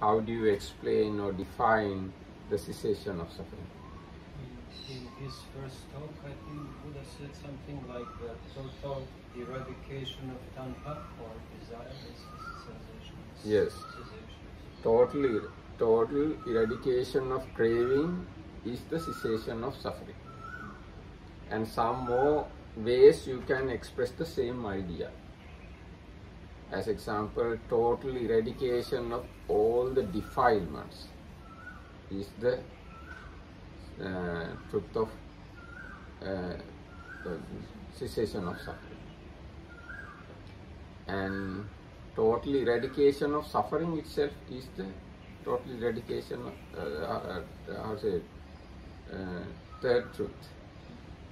how do you explain or define the cessation of suffering? In his first talk, I think Buddha said something like the total eradication of tanha or desire is cessation. Yes. Total eradication of craving is the cessation of suffering. And some more ways you can express the same idea. As example, total eradication of all the defilements is the truth of the cessation of suffering. And total eradication of suffering itself is the total eradication of third truth.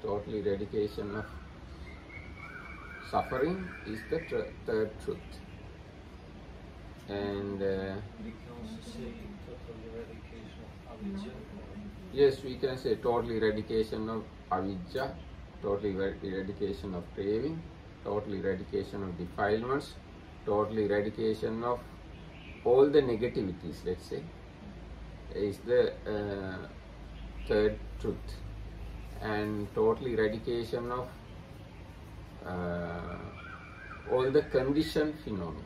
Total eradication of suffering is the third truth. And we can also say total eradication of avijja. Yes, we can say total eradication of avijja, total eradication of craving, total eradication of defilements, total eradication of all the negativities, let's say, is the third truth. And total eradication of all the conditioned phenomena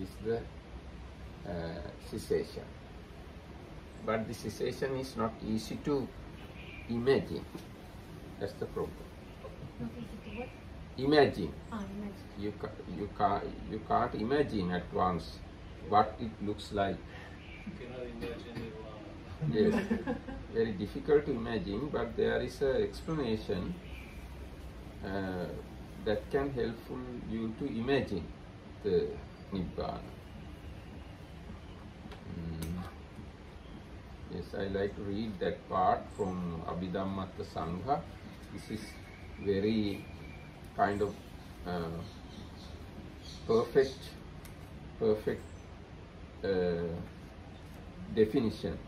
is the cessation. But the cessation is not easy to imagine. That's the problem. Not easy to what? Imagine. Imagine. You can't imagine at once what it looks like. You cannot imagine Nibbana. Yes, very difficult to imagine, but there is an explanation that can help you to imagine the Nibbana. Yes, I like to read that part from Abhidhammatta Sangha. This is very kind of perfect definition.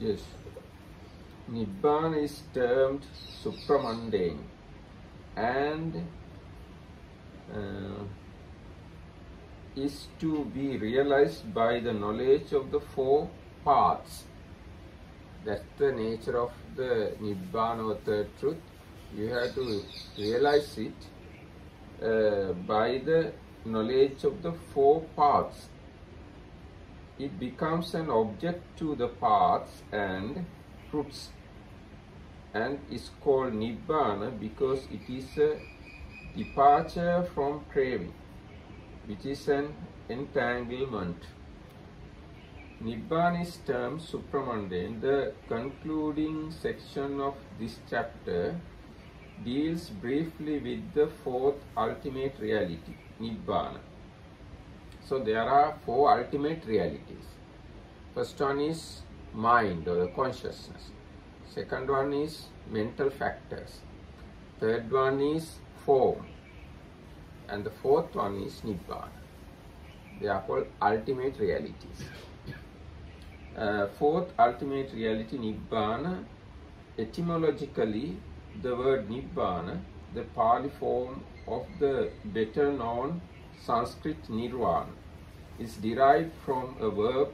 Yes, Nibbana is termed supramundane and is to be realized by the knowledge of the four paths. That's the nature of the Nibbana or third truth. You have to realize it by the knowledge of the four paths. It becomes an object to the paths and fruits and is called Nibbana because it is a departure from craving, which is an entanglement. Nibbana is termed supramundane. The concluding section of this chapter deals briefly with the fourth ultimate reality, Nibbana. So there are four ultimate realities. First one is mind or the consciousness. Second one is mental factors. Third one is form. And the fourth one is Nibbana. They are called ultimate realities. Fourth ultimate reality, Nibbana, etymologically the word Nibbana, the Pali form of the better known Sanskrit nirvana, is derived from a verb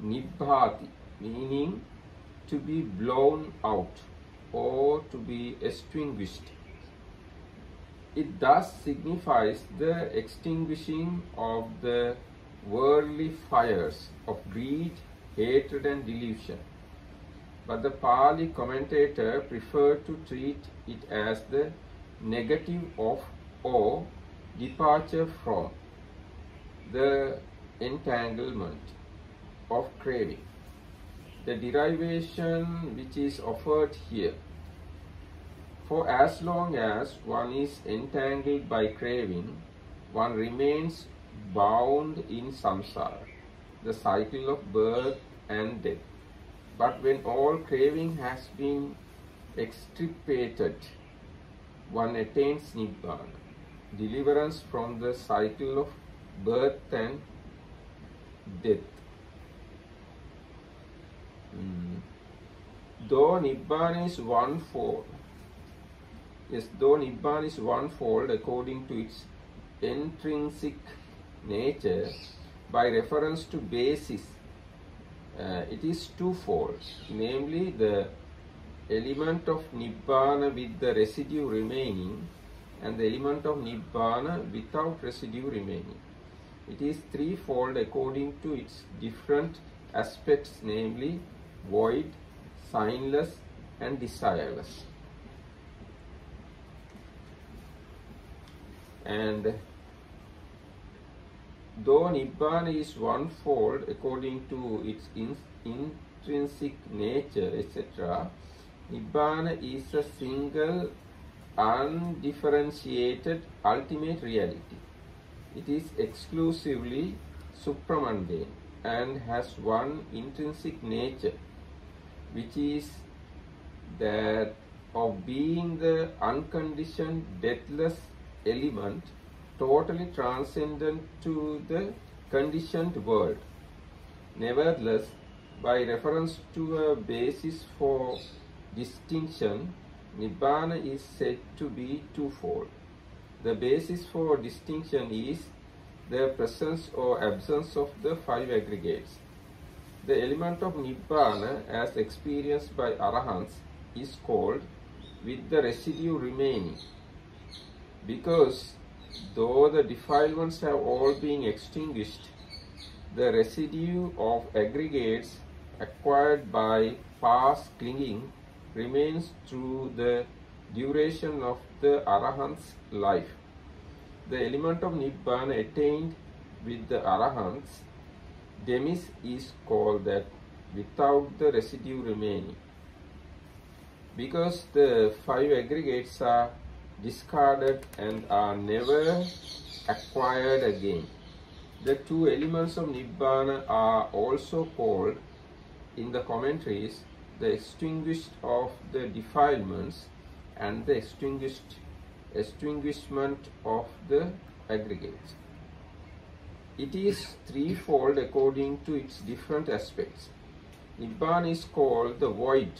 nibbhati, meaning to be blown out or to be extinguished. It thus signifies the extinguishing of the worldly fires of greed, hatred and delusion. But the Pali commentator preferred to treat it as the negative of or departure from the entanglement of craving. The derivation which is offered here: for as long as one is entangled by craving, one remains bound in samsara, the cycle of birth and death. But when all craving has been extirpated, one attains Nibbana, deliverance from the cycle of birth and death. Though Nibbana is one-fold according to its intrinsic nature, by reference to basis, it is twofold, namely the element of Nibbana with the residue remaining and the element of Nibbana without residue remaining. It is threefold according to its different aspects, namely void, signless and desireless. And though Nibbana is one-fold according to its intrinsic nature, etc., Nibbana is a single, undifferentiated ultimate reality. It is exclusively supramundane and has one intrinsic nature, which is that of being the unconditioned, deathless element, totally transcendent to the conditioned world. Nevertheless, by reference to a basis for distinction, Nibbana is said to be twofold. The basis for distinction is the presence or absence of the five aggregates. The element of Nibbana, as experienced by Arahants, is called with the residue remaining, because though the defilements have all been extinguished, the residue of aggregates acquired by past clinging remains through the duration of the Arahant's life. The element of Nibbana attained with the Arahants, demis, is called that without the residue remaining, because the five aggregates are discarded and are never acquired again. The two elements of Nibbana are also called in the commentaries the extinguished of the defilements and the extinguishment of the aggregates. It is threefold according to its different aspects. Nibbana is called the void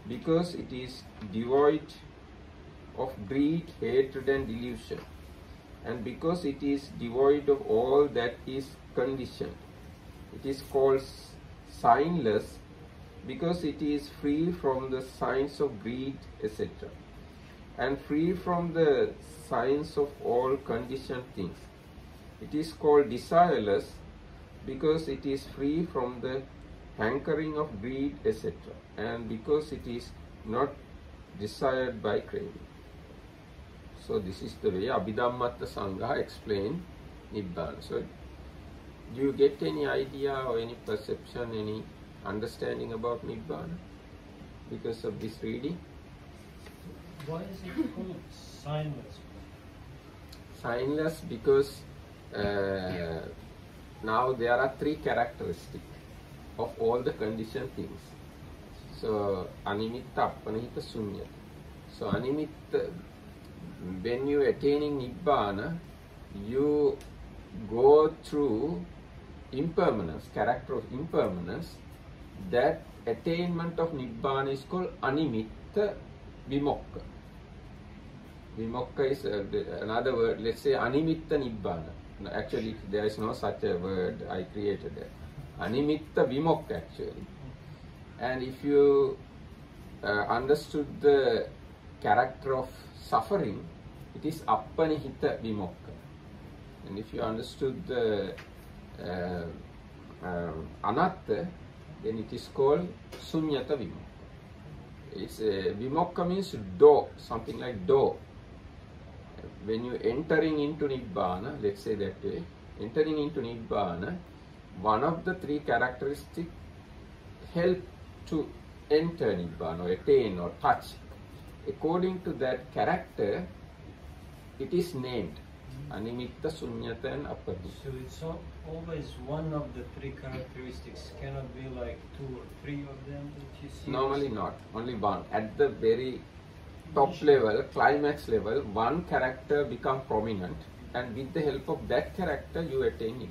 because it is devoid of greed, hatred and delusion, and because it is devoid of all that is conditioned. It is called signless because it is free from the signs of greed, etc., and free from the signs of all conditioned things. It is called desireless because it is free from the hankering of greed, etc., and because it is not desired by craving. So this is the way Abhidhammatta Sangha explained Nibbana. So do you get any idea or any perception, any understanding about Nibbana because of this reading? Why is it called signless? Signless because now there are three characteristics of all the conditioned things. So animitta, appanihita, sunyata. So animitta, when you attaining Nibbana, you go through impermanence, character of impermanence. That attainment of Nibbana is called animitta vimokka. Vimokka is another word. Let's say animitta Nibbana. No, actually, there is no such a word. I created it. Animitta vimokka actually. And if you understood the character of suffering, it is appanihita vimokka. And if you understood the anatta, then it is called sunyata vimokka. It's vimokka means door, something like door. When you entering into Nibbana, let's say that way, entering into Nibbana, one of the three characteristics help to enter Nibbana or attain or touch. According to that character, it is named. Animitta, Sunyata and Apadutta. So it's always one of the three characteristics. Cannot be like two or three of them that you see. Normally not, only one. At the very top level, climax level, one character become prominent, and with the help of that character you attain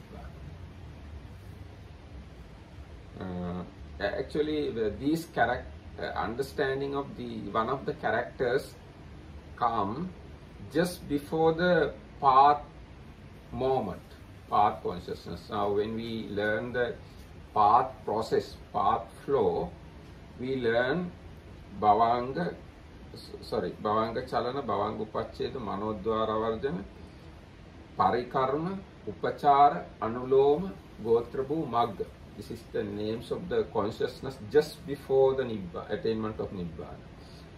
Nibbana. Actually, these understanding of one of the characters come just before the path moment, path consciousness. Now, when we learn the path process, path flow, we learn Bhavanga Chalana, Bhavanga Upachcheda, Manodvara Varjana, Parikarma, Upachara, Anuloma, Gotrabhu, Magga. This is the names of the consciousness just before the attainment of Nibbana.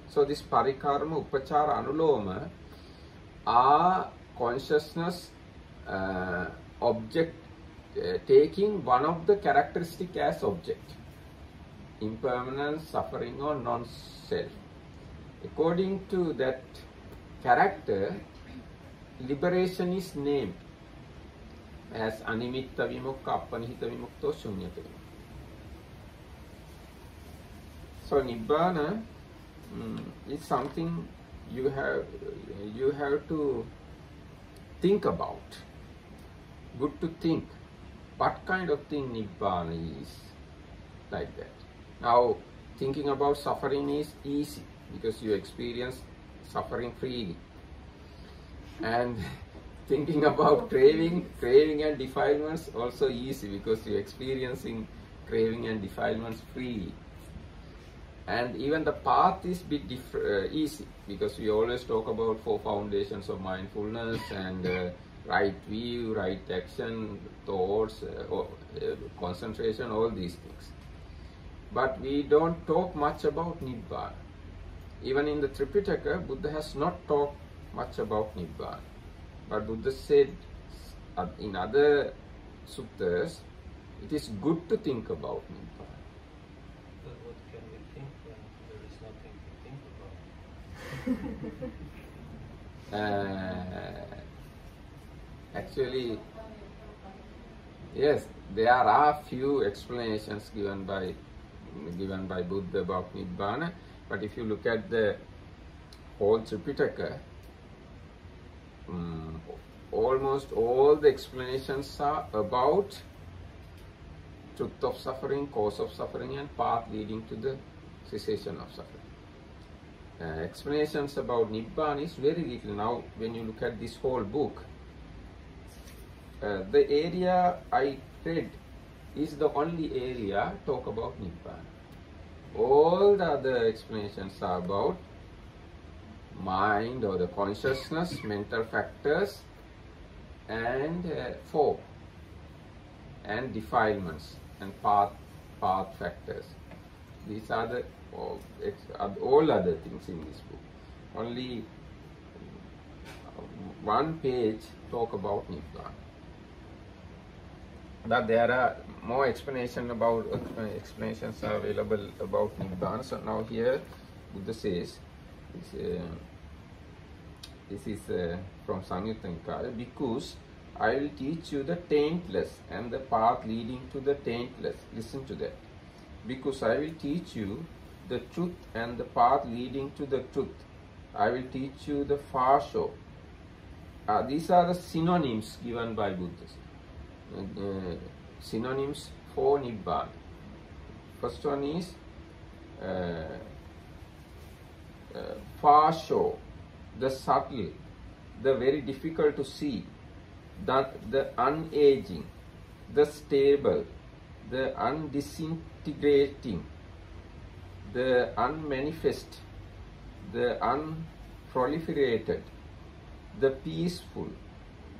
So this Parikarma, Upachara, Anuloma are consciousness object, taking one of the characteristic as object. Impermanence, suffering or non-self. According to that character, liberation is named as Animitta Vimukka, Appanihita Vimukto, Shunyata Vimukta. So Nibbana is something you have to think about. Good to think. What kind of thing Nibbana is like that? Now, thinking about suffering is easy because you experience suffering freely. And thinking about craving and defilements also easy because you are experiencing craving and defilements freely. And even the path is bit easy because we always talk about 4 foundations of mindfulness and right view, right action, thoughts, concentration, all these things. But we don't talk much about Nibbana. Even in the Tripitaka, Buddha has not talked much about Nibbana. But Buddha said in other suttas, it is good to think about Nibbana. But what can we think when there is nothing to think about? Actually, yes, there are few explanations given by Buddha about Nibbana, but if you look at the whole Tripitaka, almost all the explanations are about truth of suffering, cause of suffering, and path leading to the cessation of suffering. Explanations about Nibbana is very little. Now, when you look at this whole book, the area I read is the only area talk about Nibbana. All the other explanations are about mind or the consciousness, mental factors, and form, and defilements, and path factors. These are the all other things in this book. Only one page talk about Nibbana. But there are more explanations are available about Nibbana. So now here Buddha says, this is from Samyutta Nikaya, because I will teach you the taintless and the path leading to the taintless. Listen to that. Because I will teach you the truth and the path leading to the truth. I will teach you the far shore. These are the synonyms given by Buddha. Synonyms for Nibbana. First one is far shore, the subtle, the very difficult to see, the unaging, the stable, the undisintegrating, the unmanifest, the unproliferated, the peaceful,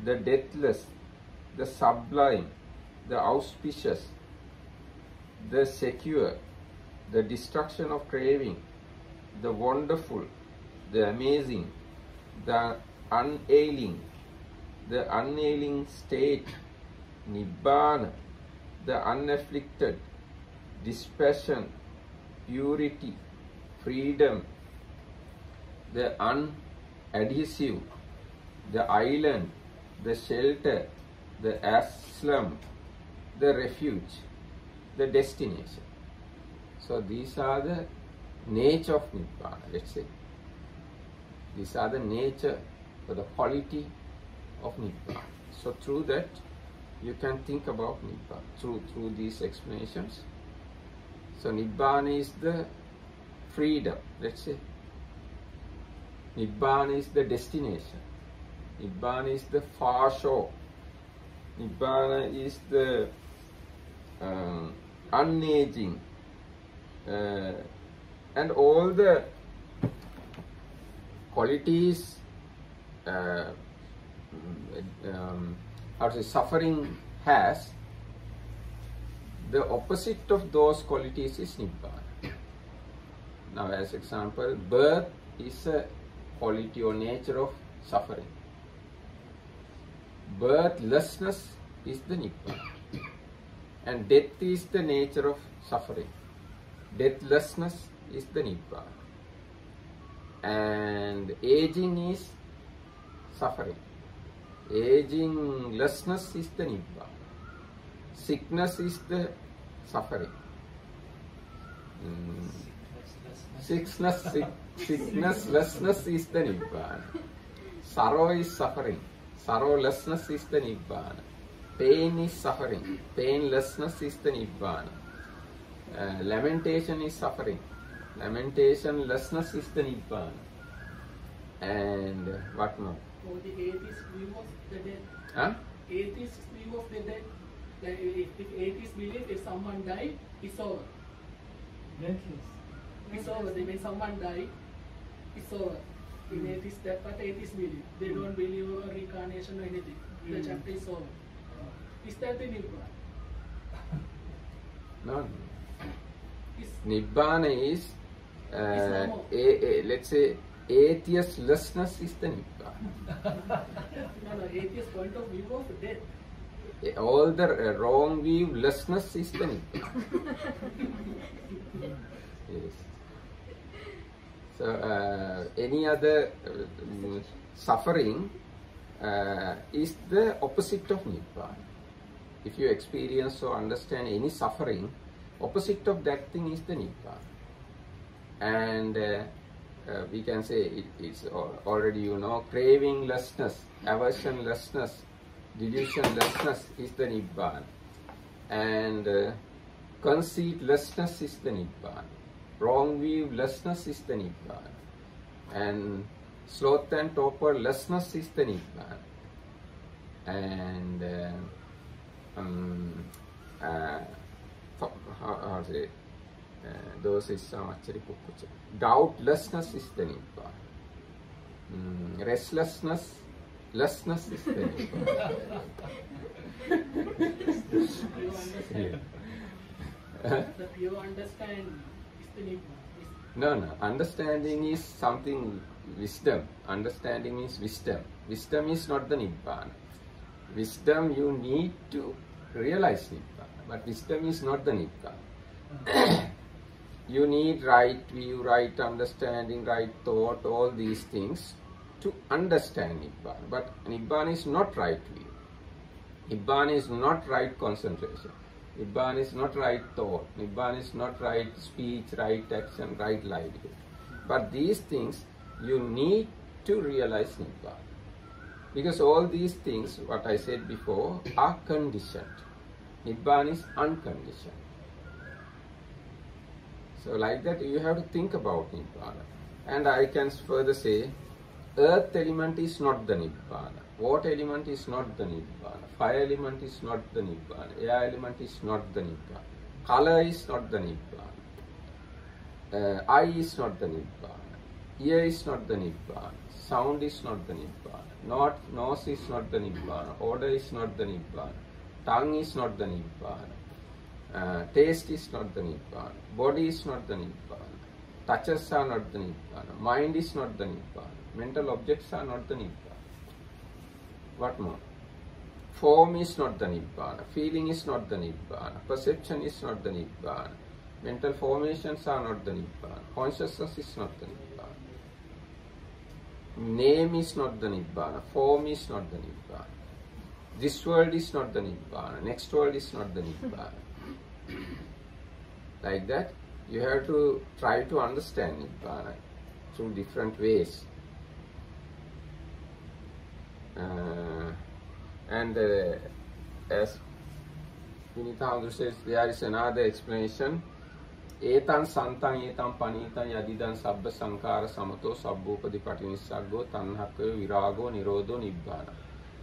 the deathless, the sublime, the auspicious, the secure, the destruction of craving, the wonderful, the amazing, the unailing state, Nibbana, the unafflicted, dispassion, purity, freedom, the unadhesive, the island, the shelter, the asylum, the refuge, the destination. So these are the nature of Nibbana, let's say. These are the nature or the quality of Nibbana. So through that, you can think about Nibbana, through these explanations. So Nibbana is the freedom, let's say. Nibbana is the destination. Nibbana is the far shore. Nibbana is the unaging, and all the qualities, how to say, suffering has, the opposite of those qualities is Nibbana. Now, as example, birth is a quality or nature of suffering. Birthlessness is the Nibbana. And death is the nature of suffering. Deathlessness is the Nibbana. And aging is suffering. Aginglessness is the Nibbana. Sickness is the suffering. Sicknesslessness is the Nibbana. Sorrow is suffering. Sorrowlessness is the Nibbana. Pain is suffering. Painlessness is the Nibbana. Lamentation is suffering. Lamentationlessness is the Nibbana. And what more? Or the atheist view of the death. Huh? Atheist view of the death. Like if atheists believe if someone died, it's over. It's over. When someone died, it's over. In atheists, that's what atheists believe. They don't believe in reincarnation or anything. The chapter is over. Is that the Nibbana? No. Nibbana is, let's say, atheistlessness is the Nibbana. No, atheist point of view of death. All the wrong view-lessness is the Nibbana. Yes. So, any other suffering is the opposite of Nibbana. If you experience or understand any suffering, opposite of that thing is the Nibbana. And we can say it's already, you know, cravinglessness, aversionlessness, delusionlessness is the Nibbana. And conceitlessness is the Nibbana. Wrong view-lessness is the Nibbana. And sloth and torpor-lessness is the Nibbana. And how to say, those is some doubtlessness is the Nibbana. Restlessness is the Nibbana. The pure understanding is the Nibbana. No. Understanding is something, wisdom. Understanding is wisdom. Wisdom is not the Nibbana. Wisdom, you need to realize Nibbana, but wisdom is not the Nibbana. You need right view, right understanding, right thought, all these things to understand Nibbana. But Nibbana is not right view. Nibbana is not right concentration. Nibbana is not right thought. Nibbana is not right speech, right action, right livelihood. But these things, you need to realize Nibbana. Because all these things, what I said before, are conditioned. Nibbana is unconditioned. So like that, you have to think about Nibbana. And I can further say, earth element is not the Nibbana. Water element is not the Nibbana. Fire element is not the Nibbana. Air element is not the Nibbana. Color is not the Nibbana. Eye is not the Nibbana. Ear is not the Nibbana. Sound is not the Nibbana. Nose is not the Nibbana. Odor is not the Nibbana. Tongue is not the Nibbana. Taste is not the Nibbana. Body is not the Nibbana. Touches are not the Nibbana. Mind is not the Nibbana. Mental objects are not the Nibbana. What more? Form is not the Nibbana. Feeling is not the Nibbana. Perception is not the Nibbana. Mental formations are not the Nibbana. Consciousness is not the Nibbana. Name is not the Nibbana. Form is not the Nibbana. this world is not the Nibbana, next world is not the Nibbana. Like that, you have to try to understand Nibbana through different ways. As Vinita says, there is another explanation. Etan santan etan panitan yadidan sabba sankara samato sabbopadi patinissaggo tanhakkayo virago nirodho nibbana.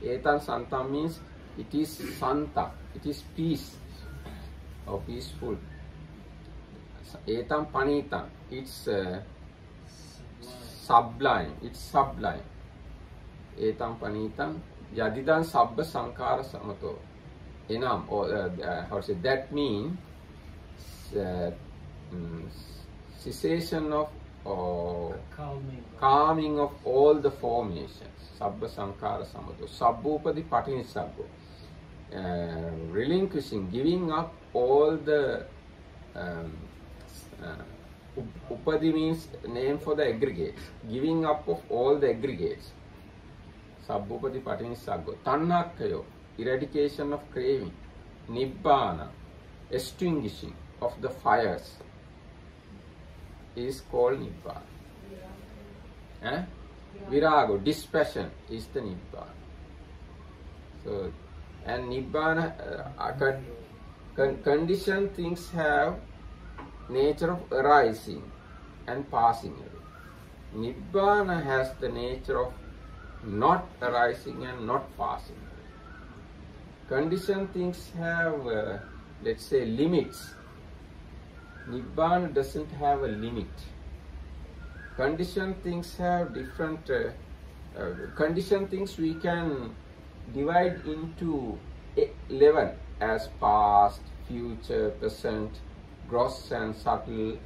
Etan santan means it is santa, it is peace or peaceful. Etan panitan, it's sublime, it's sublime. Etan panitan yadidan sabba sankara samato. Enam, or how to say, that means cessation of or calming of all the formations. Sabba sankara samato. Sabbopadi patinissaggo. Relinquishing, giving up all the upadi means name for the aggregates. Giving up of all the aggregates. Sabbopadi patinissaggo. Tanhakkayo, eradication of craving. Nibbana, extinguishing of the fires, is called Nibbana. Virago, dispassion, is the Nibbana. So, and Nibbana, conditioned things have nature of arising and passing away. Nibbana has the nature of not arising and not passing away. Conditioned things have, let's say, limits. Nibbana doesn't have a limit. Conditioned things have different, conditioned things we can divide into 11 as past, future, present, gross and subtle,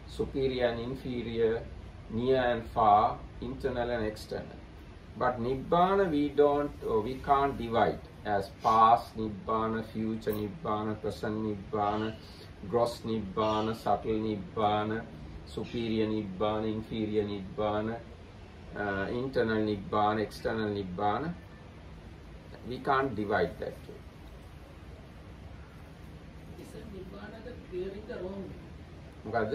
superior and inferior, near and far, internal and external. But Nibbana we can't divide as past Nibbana, future Nibbana, present Nibbana, gross Nibbana, subtle Nibbana, superior Nibbana, inferior Nibbana, internal Nibbana, external Nibbana. We can't divide that way. Is Nibbana the clearing the wrong view? What?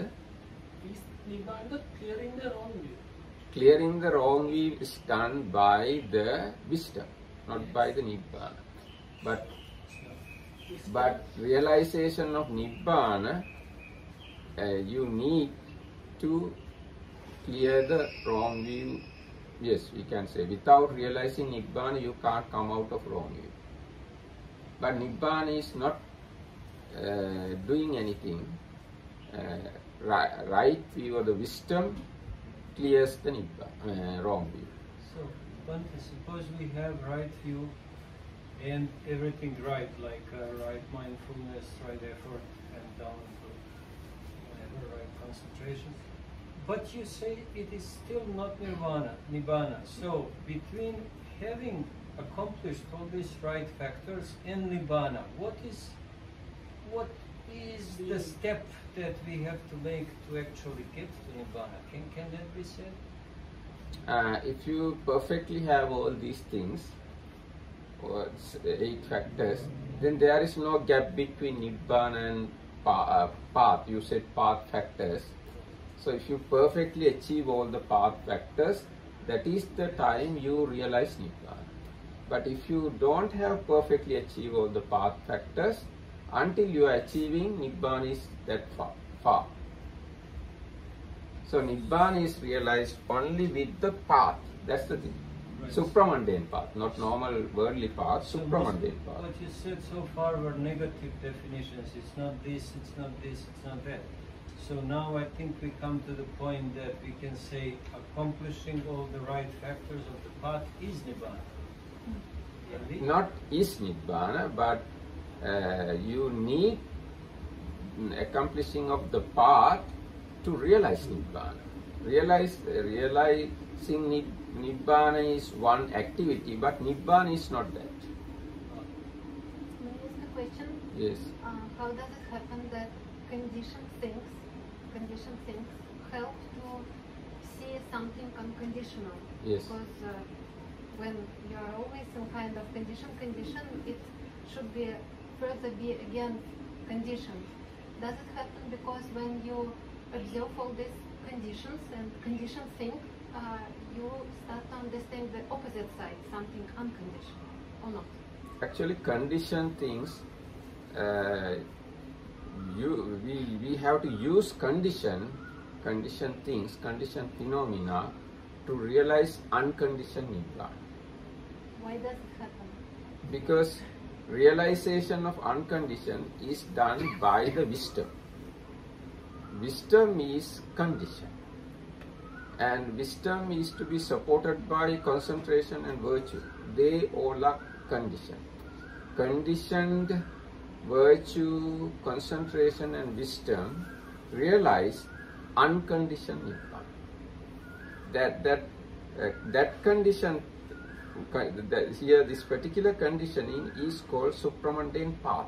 Is Nibbana the clearing the wrong view? Clearing the wrong view is done by the wisdom, not by the Nibbana. But realization of Nibbana, you need to clear the wrong view. Yes, we can say without realizing Nibbana, you can't come out of wrong view. But Nibbana is not doing anything. Right view or the wisdom clears the Nibbana, wrong view. So, Bhante, suppose we have right view and everything right, like right mindfulness, right effort, and down to whatever, right concentration. But you say it is still not Nibbana. So, between having accomplished all these right factors and Nibbana, what is the step that we have to make to actually get to Nibbana? Can that be said? If you perfectly have all these things, or 8 factors, then there is no gap between Nibbana and path. You said path factors. So if you perfectly achieve all the path factors, that is the time you realize Nibbana. But if you don't have perfectly achieved all the path factors, until you are achieving, Nibbana is that far. So Nibbana is realized only with the path. That's the thing. Right. Supramundane path, not normal worldly path, so supramundane path. What you said so far were negative definitions. It's not this, it's not this, it's not that. So now I think we come to the point that we can say accomplishing all the right factors of the path is Nibbana. Not is Nibbana, but you need accomplishing of the path to realize Nibbana. Realizing Nibbana is one activity, but Nibbana is not that. May I ask a question? Yes. How does it happen that conditioned things help to see something unconditional? Yes. Because when you are always in kind of condition, it should be further be again conditioned. Does it happen because when you observe all these conditions and conditioned thing, you start to understand the opposite side, something unconditioned, or not? Actually, conditioned things, we have to use conditioned things, conditioned phenomena to realize unconditioned Nibbana. Why does it happen? Because realization of unconditioned is done by the wisdom. Wisdom is conditioned, and wisdom is to be supported by concentration and virtue. They all are conditioned. Conditioned virtue, concentration and wisdom realize unconditioned Nibbana. That condition, here this particular conditioning is called supramundane path.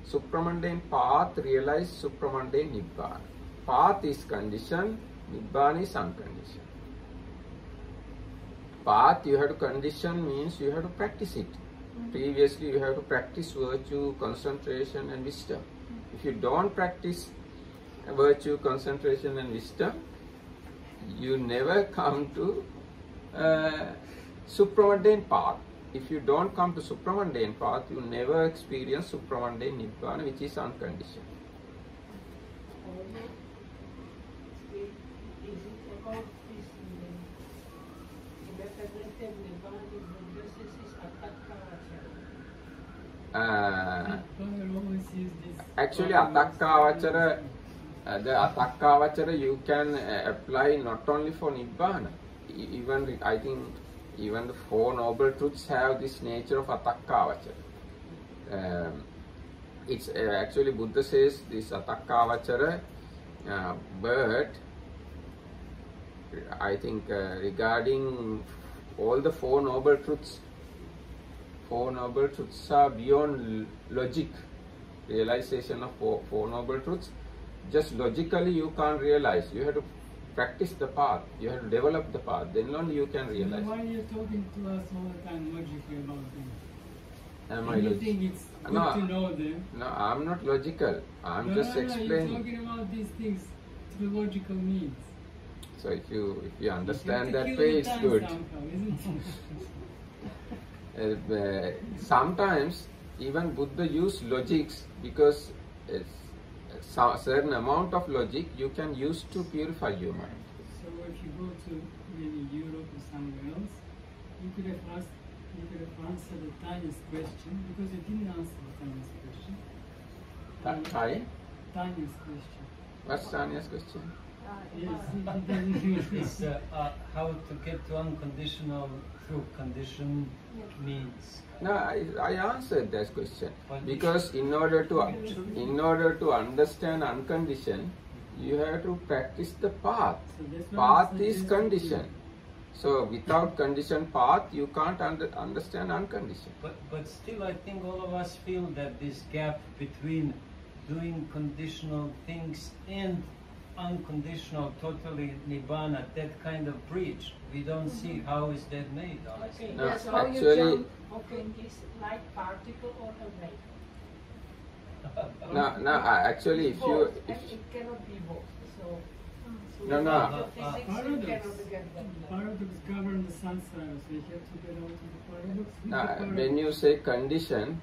Supramundane path realize supramundane Nibbana. Path is conditioned, Nibbana is unconditioned. Path you have to condition means you have to practice it. Previously you have to practice virtue, concentration and wisdom. If you don't practice virtue, concentration and wisdom, you never come to supramundane path. If you don't come to supramundane path, you never experience supramundane Nibbana, which is unconditioned. Is it about this independent Nibbana, the Buddha says is actually, Atakkavachara, the Atakkavachara you can apply not only for Nibbana. Even I think even the Four Noble Truths have this nature of Atakkavachara. It's actually Buddha says this Atakkavachara, but I think regarding all the Four Noble Truths, Four Noble Truths are beyond logic. Realization of four Noble Truths, just logically you can't realize. You have to practice the path. You have to develop the path. Then only you can realize. Why are you talking to us all the time logically about them? Am I you logical? think it's good to know them? No, I'm not logical. I'm just explaining. You're talking about these things through logical means. So if you understand You have that to way, kill it's the time good. somehow, isn't it? Sometimes even Buddha used logics because a certain amount of logic you can use to purify your mind. So if you go to maybe Europe or somewhere else, you could have answered the Tanya's question, because you didn't answer the Tanya's question. Tanya's question. What's Tanya's question? Yes, It's how to get to unconditional through conditioned means. No, I answered that question because in order to understand unconditioned, you have to practice the path. So Path is conditioned. So without conditioned path, you can't understand unconditioned. But still, I think all of us feel that this gap between doing conditional things and unconditional, totally Nibbana, that kind of bridge, we don't see how is that made, honestly. Okay, No, yes, how you actually- jump from this light particle or a wave? No, actually, if you, Both, and it cannot be both. So No, no. the physics you Paradox. cannot get that. Paradox govern the samsara, so you have to get out of the paradox. With the paradox. when you say condition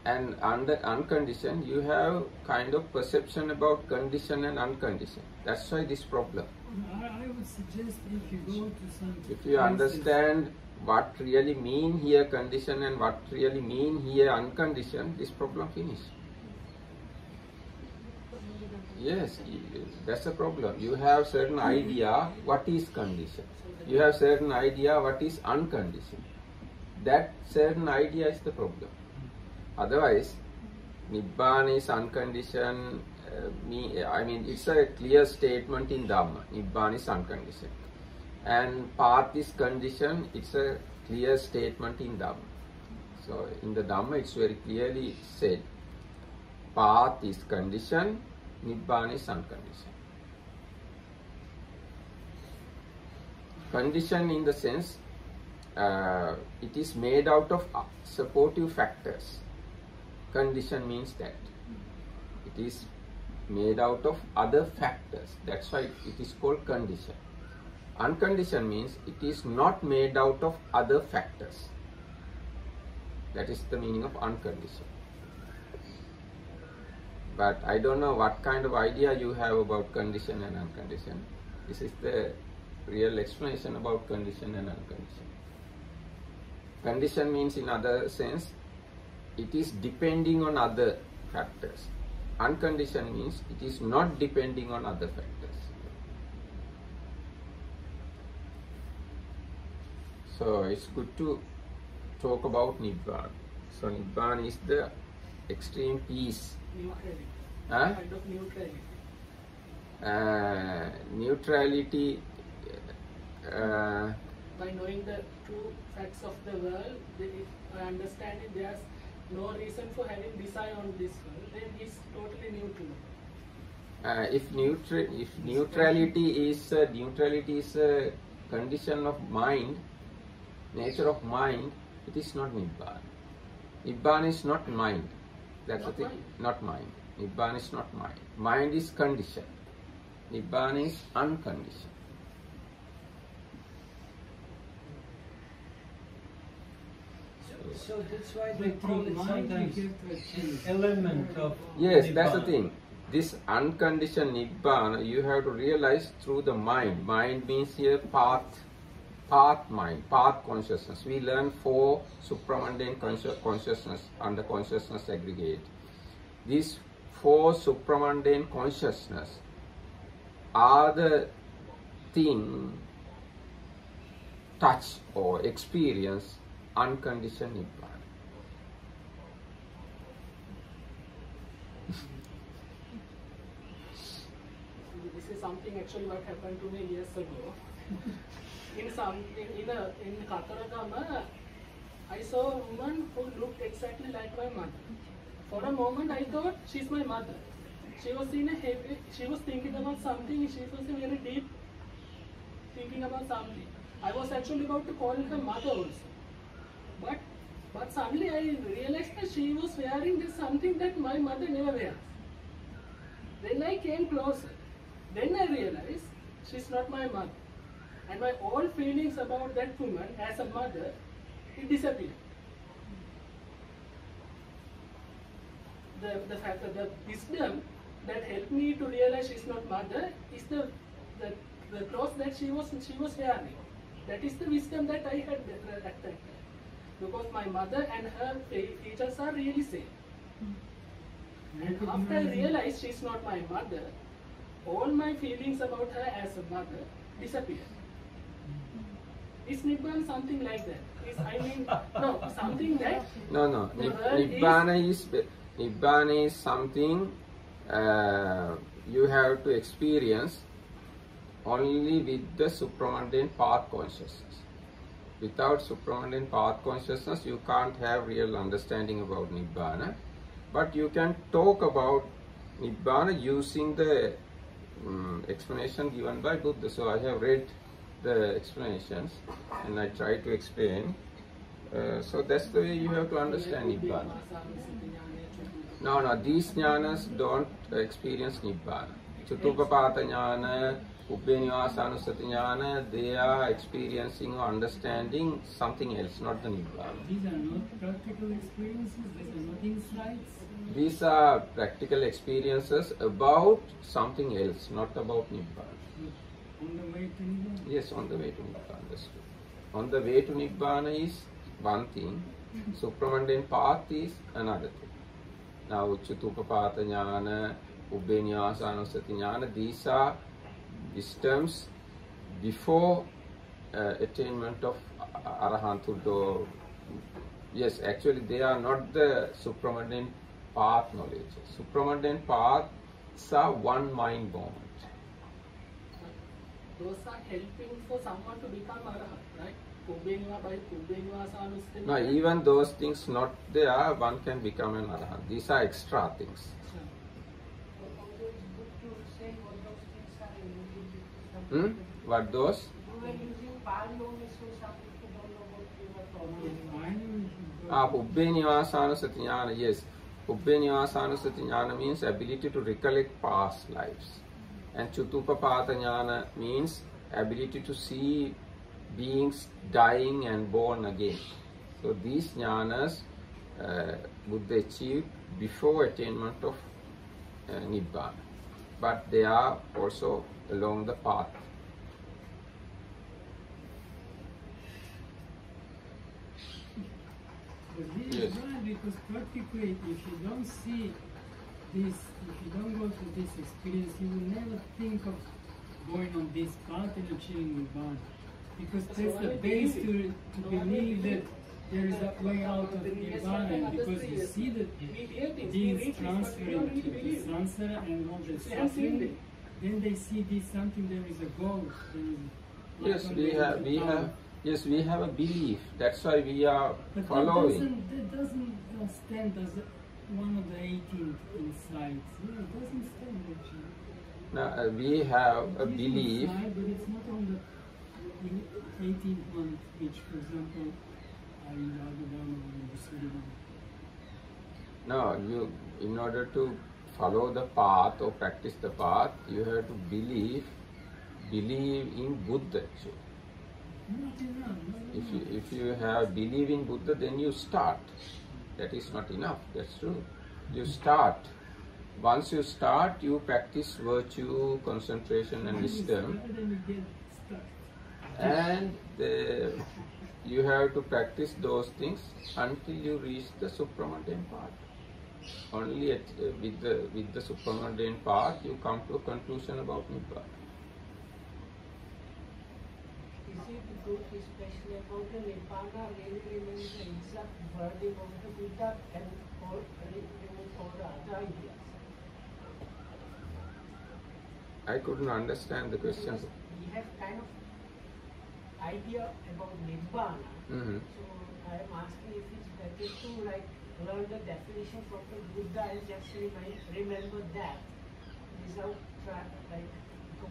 and unconditioned, you have kind of perception about condition and unconditioned. That's why this problem. I would suggest if you go to some If you understand what really mean here condition and what really mean here unconditioned, this problem finish. Yes, that's a problem. You have certain idea what is condition. You have certain idea what is unconditioned. That certain idea is the problem. Otherwise, Nibbana is unconditioned. It's a clear statement in Dhamma. Nibbana is unconditioned. And path is conditioned. It's a clear statement in Dhamma. So in the Dhamma, it's very clearly said. Path is conditioned. Nibbana is unconditioned. Condition in the sense, it is made out of supportive factors. Condition means that it is made out of other factors. That's why it is called condition. Unconditioned means it is not made out of other factors. That is the meaning of unconditioned. But I don't know what kind of idea you have about condition and unconditioned. This is the real explanation about condition and unconditioned. Condition means, in other sense, it is depending on other factors. Unconditioned means it is not depending on other factors. So it's good to talk about Nibbana. So Nibbana is the extreme peace. Neutrality. Huh? Kind of neutrality. Neutrality. By knowing the true facts of the world, if I understand it, there's no reason for having desire on this world, then it's totally neutral. If neutrality is a condition of mind, nature of mind, it is not Nibbana. Nibbana is not mind. That's Not the thing. mind. Not mind. Nibbana is not mind. Mind is condition. Nibbana is unconditioned. So that's why they But call through it mind you sometimes get to achieve. element of Yes, that's the Nibbana. thing. This unconditioned Nibbana, you have to realize through the mind. Mind means here path mind, path consciousness. We learn 4 supramundane consciousness under consciousness aggregate. These 4 supramundane consciousness are the thing touch or experience unconditioned Nibbana. This is something actually what happened to me years ago. in Kataragama, I saw a woman who looked exactly like my mother. For a moment, I thought she's my mother. She was thinking about something. She was very deep thinking about something. I was actually about to call her mother also. But suddenly I realized that she was wearing this something that my mother never wears. Then I came closer. Then I realized she's not my mother. And my all feelings about that woman as a mother, it disappeared. The fact that the wisdom that helped me to realize she's not mother is the clothes that she was wearing. That is the wisdom that I had at that time. Because my mother and her features are really same. And after I realized she's not my mother, all my feelings about her as a mother disappeared. Is Nibbana something like that? Something that... No. the world Nibbana is something you have to experience only with the supramundane path consciousness. Without supramundane path consciousness, you can't have real understanding about Nibbana. But you can talk about Nibbana using the explanation given by Buddha. So I have read the explanations and I try to explain. So that's the way you have to understand Nibbana. No, these jnanas don't experience Nibbana. Chutupapata jnana, Ubbenivāsanusati jnana, they are experiencing or understanding something else, not the Nibbana. These are not practical experiences, these are not insights. These are practical experiences about something else, not about Nibbana. On the way to Nibbana? Yes, on the way to Nibbana, that's true. On the way to Nibbana is one thing, supramundane path is another thing. Now, Chutupapata jnana, Ubbenivāsanusati jnana, these are wisdoms before attainment of Arahanthood. Yes, actually they are not the supramundane path knowledge. Supramundane paths are one mind moment. Those are helping for someone to become Arahant, right? No, even those things not there, one can become an Arahant. These are extra things. Although it's good to say what those things are in English. What those? You were using Pali only, so some people don't know what Pubbhe nivasānussati jnana, yes. Pubbhe nivasānussati jnana means ability to recollect past lives. And Chutupapāta jnana means ability to see beings dying and born again. So these jnanas Buddha achieved before attainment of Nibbana. But they are also along the path. Yes. Because practically, if you don't see this, if you don't go through this experience, you will never think of going on this path and achieving Nibbana. Because that's the base to believe that there is a way out of Nibbana, because you see that beings transferring to the samsara and all the suffering, then they see this something, there is a goal. Yes, we have a belief. That's why we are following. That doesn't stand as one of the 18 insights. Yeah, it doesn't stand actually. Now, we have a belief. Inside, but it's not on the 18th one, which, for example, are in the other one or in the second one. No, in order to follow the path or practice the path, you have to believe in Buddha actually. Not enough. If you have believe in Buddha, then you start. That is not enough. That's true. You start. Once you start, you practice virtue, concentration, and wisdom. And you have to practice those things until you reach the supramundane part. Only with the supramundane part, you come to a conclusion about Nibbana. Especially about the Nibbana, really remember the exact wording of the Buddha and remove all the other ideas. I couldn't understand the question. Because we have kind of idea about Nibbana. Mm-hmm. So I am asking if it's better to learn the definition from the Buddha and just remember that without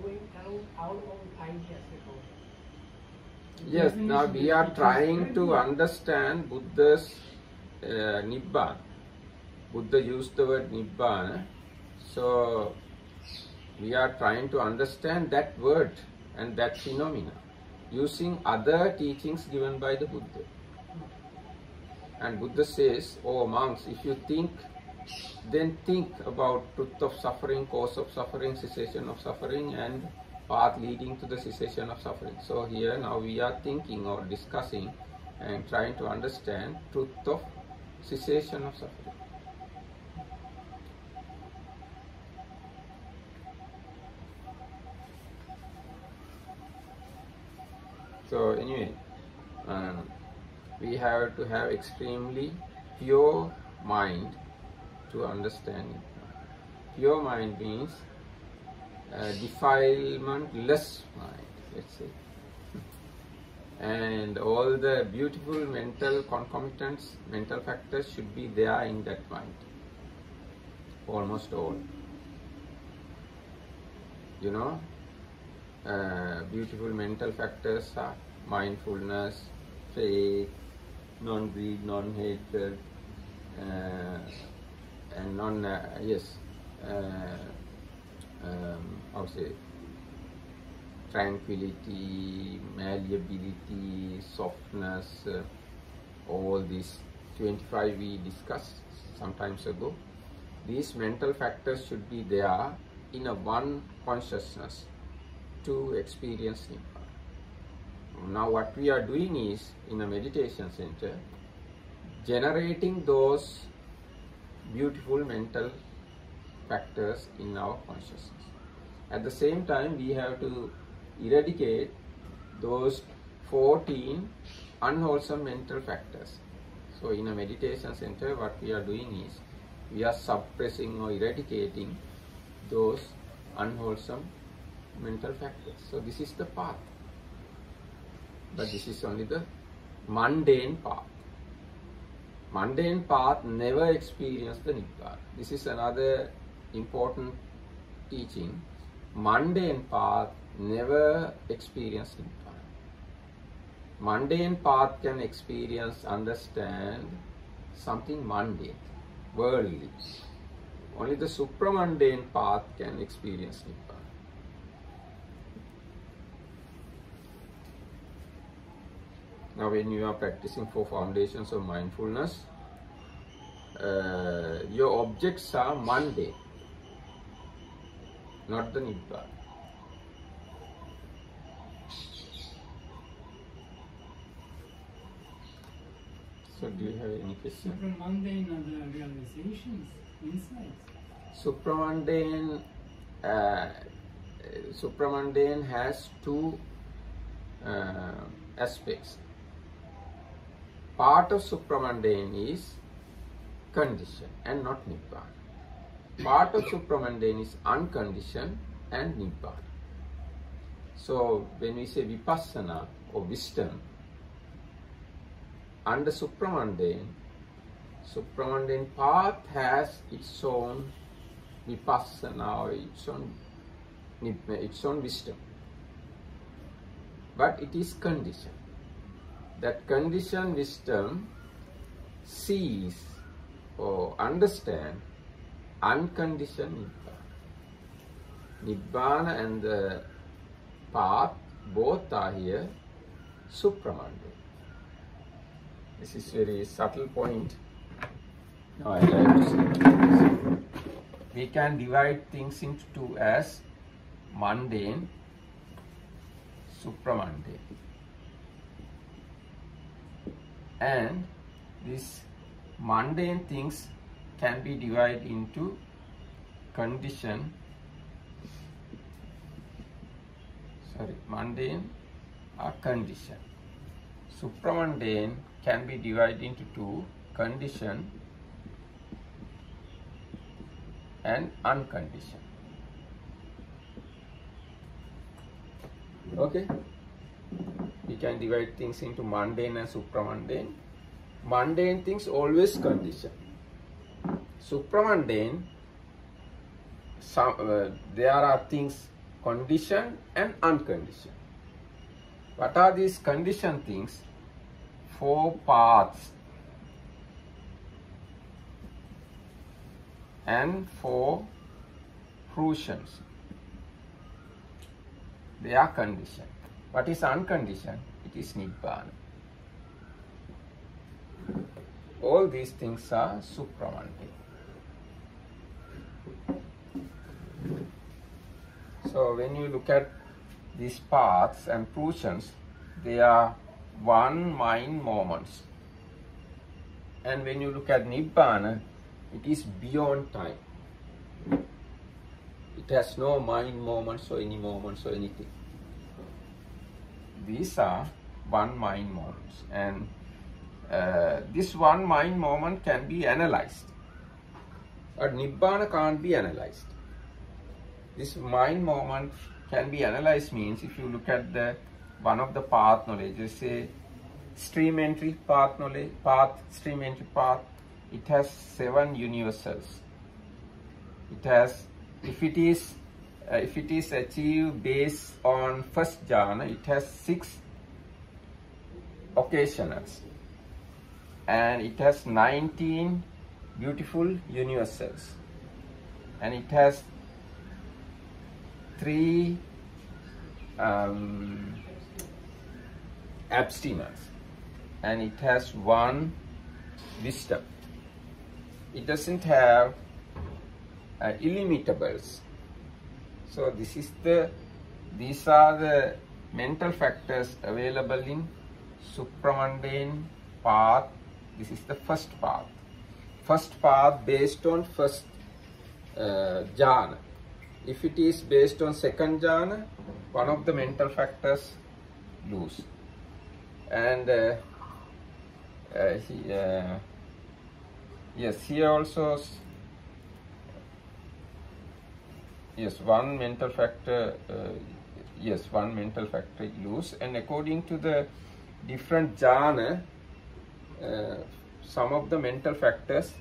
going around our own ideas about it. Yes, now we are trying to understand Buddha's Nibbana. Buddha used the word Nibbana, so we are trying to understand that word and that phenomena using other teachings given by the Buddha. And Buddha says, oh monks, if you think, then think about truth of suffering, cause of suffering, cessation of suffering, and path leading to the cessation of suffering. So here now we are thinking or discussing and trying to understand truth of cessation of suffering. So anyway, we have to have extremely pure mind to understand it. Pure mind means defilement-less mind, let's say. And all the beautiful mental concomitants, mental factors should be there in that mind. Almost all. You know, beautiful mental factors are mindfulness, faith, non-greed, non-hatred, and how to say, tranquility, malleability, softness, all these 25 we discussed some times ago. These mental factors should be there in a one consciousness to experience Nibbana. Now what we are doing is, in a meditation center, generating those beautiful mental factors in our consciousness. At the same time, we have to eradicate those 14 unwholesome mental factors. So in a meditation center, what we are doing is, we are suppressing or eradicating those unwholesome mental factors. So this is the path. But this is only the mundane path. Mundane path never experienced the Nibbana. This is another important teaching. Mundane path never experienced Nibbana. mundane path can experience, understand something mundane, worldly. Only the supramundane path can experience Nibbana. Now when you are practicing for foundations of mindfulness, your objects are mundane, not the Nibbana. So do you have any question? Supramundane are the realizations, insights. Supramundane has two aspects. Part of supramundane is conditioned and not Nibbana. Part of supramundane is unconditioned and Nibbana. So when we say vipassana or wisdom, under supramundane path has its own vipassana or its own wisdom. But it is conditioned. That conditioned wisdom sees or understand unconditioned Nibbana. Nibbana and the path both are here supramundane. This is very subtle point. Now I like to say we can divide things into two as mundane, supramundane. And these mundane things can be divided into mundane are conditioned. Supramundane can be divided into two, conditioned and unconditioned. Okay? We can divide things into mundane and supramundane. Mundane things always conditioned. Supramundane, there are things conditioned and unconditioned. What are these conditioned things? 4 paths and 4 fruitions. They are conditioned. What is unconditioned? It is Nibbana. All these things are supramundane. So when you look at these paths and fruitions, they are one mind moments. And when you look at Nibbana, it is beyond time. It has no mind moments or any moments or anything. These are one mind moments, and this one mind moment can be analyzed, but Nibbana can't be analyzed. This mind moment can be analyzed means if you look at the one of the path knowledge, you say stream entry path knowledge, stream entry path, it has 7 universals. It has, if it is achieved based on first jhana, it has 6 occasionals, and it has 19 beautiful universals, and it has 3 abstinence, and it has 1 wisdom. It doesn't have illimitables. So these are the mental factors available in supramundane path. This is the first path. First path based on first jhana. If it is based on second jhana, one of the mental factors lose. And yes, here also, yes, one mental factor, one mental factor lose, and according to the different jhana, some of the mental factors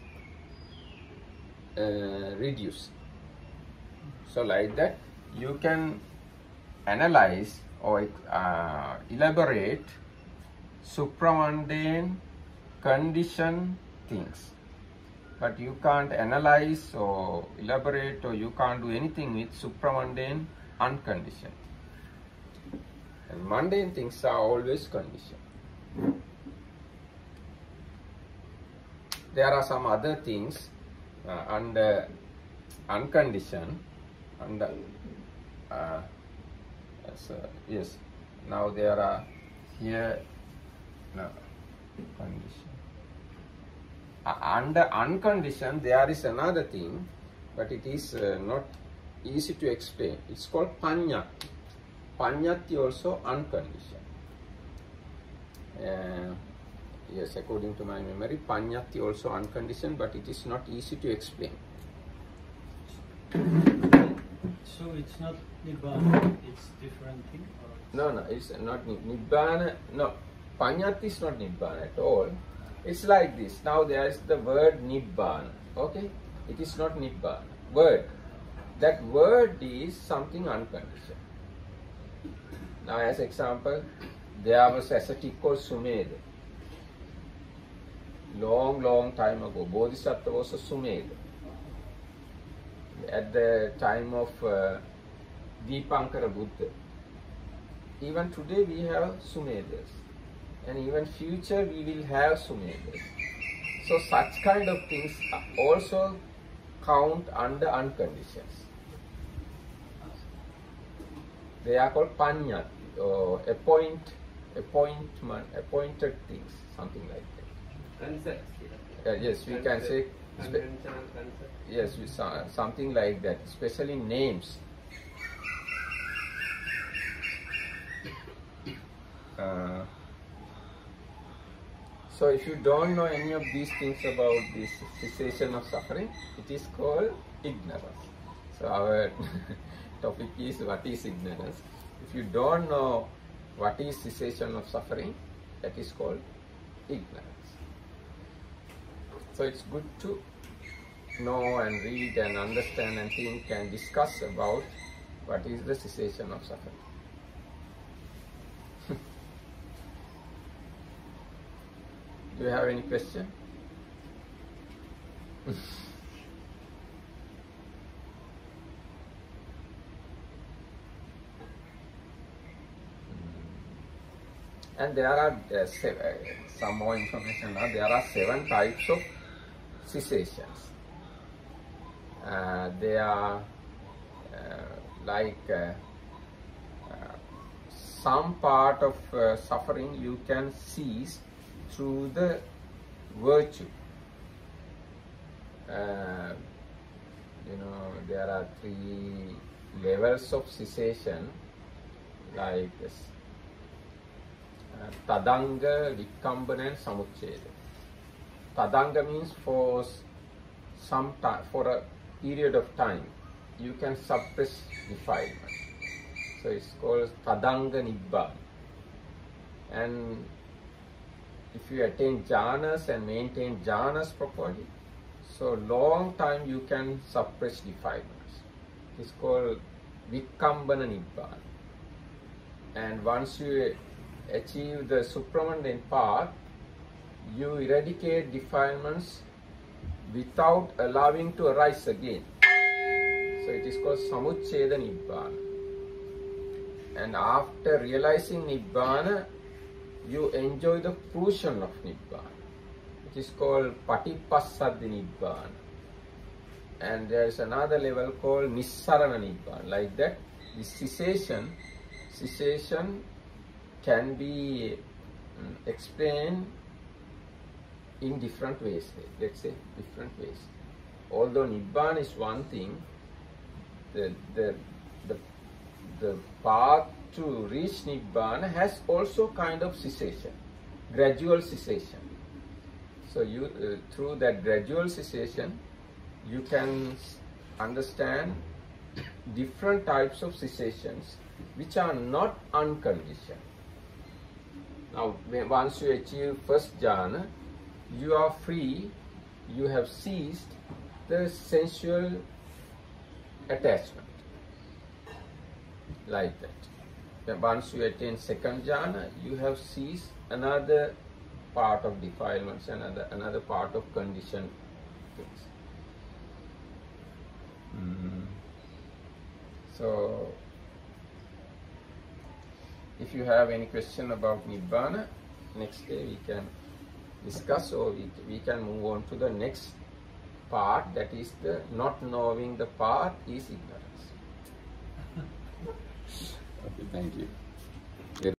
reduce. So like that, you can analyze or elaborate supramundane conditioned things. But you can't analyze or elaborate, or you can't do anything with supramundane unconditioned. And mundane things are always conditioned. There are some other things under unconditioned, yes, now there are here condition. Under unconditioned there is another thing, but it is not easy to explain. It's called panyati. Panyati also unconditioned. Yes, according to my memory, panyati also unconditioned, but it is not easy to explain. So it's not Nibbana, it's different thing? No, it's not Nibbana. No, panyati is not Nibbana at all. It's like this. Now there is the word Nibbana. Okay? It is not Nibbana. Word. That word is something unconditioned. Now as example, there was a ascetic called Sumedha. Long time ago, Bodhisattva was a Sumedha. At the time of Dipankara Buddha. Even today we have Sumedhas. And even future we will have Sumedhas. So such kind of things also count under unconditions. They are called panyati, or appointed things, something like that. Concepts. Yes, we can say. Yes, something like that, especially names. So if you don't know any of these things about this cessation of suffering, it is called ignorance. So our topic is what is ignorance. If you don't know what is cessation of suffering, that is called ignorance. So it's good to know and read and understand and think and discuss about what is the cessation of suffering. Do you have any question? And there are some more information now. There are 7 types of cessations. They are like some part of suffering you can cease through the virtue. There are 3 levels of cessation, like this. Tadanga, Vikambana and Samuchcheda. Tadanga means for some time, for a period of time, you can suppress defilement. So it's called Tadanga Nibbana. And if you attain jhanas and maintain jhanas properly, so long time you can suppress defilements. It's called Vikambana Nibbana. And once you achieve the supramundane path, you eradicate defilements without allowing to arise again. So it is called Samuchcheda Nibbana. And after realizing Nibbana, you enjoy the fruition of Nibbana. It is called Patipassadhi Nibbana. And there is another level called Nissarana Nibbana. Like that, the cessation can be explained in different ways. Let's say different ways. Although Nibbana is one thing, the path to reach Nibbana has also kind of cessation, gradual cessation. So you through that gradual cessation, you can understand different types of cessations which are not unconditioned. Now, once you achieve first jhana, you are free, you have ceased the sensual attachment, like that. once you attain second jhana, you have ceased another part of defilements, another part of conditioned things. So, if you have any question about Nibbana, next day we can discuss, or we can move on to the next part, that is the not knowing the path is ignorance. Okay, thank you.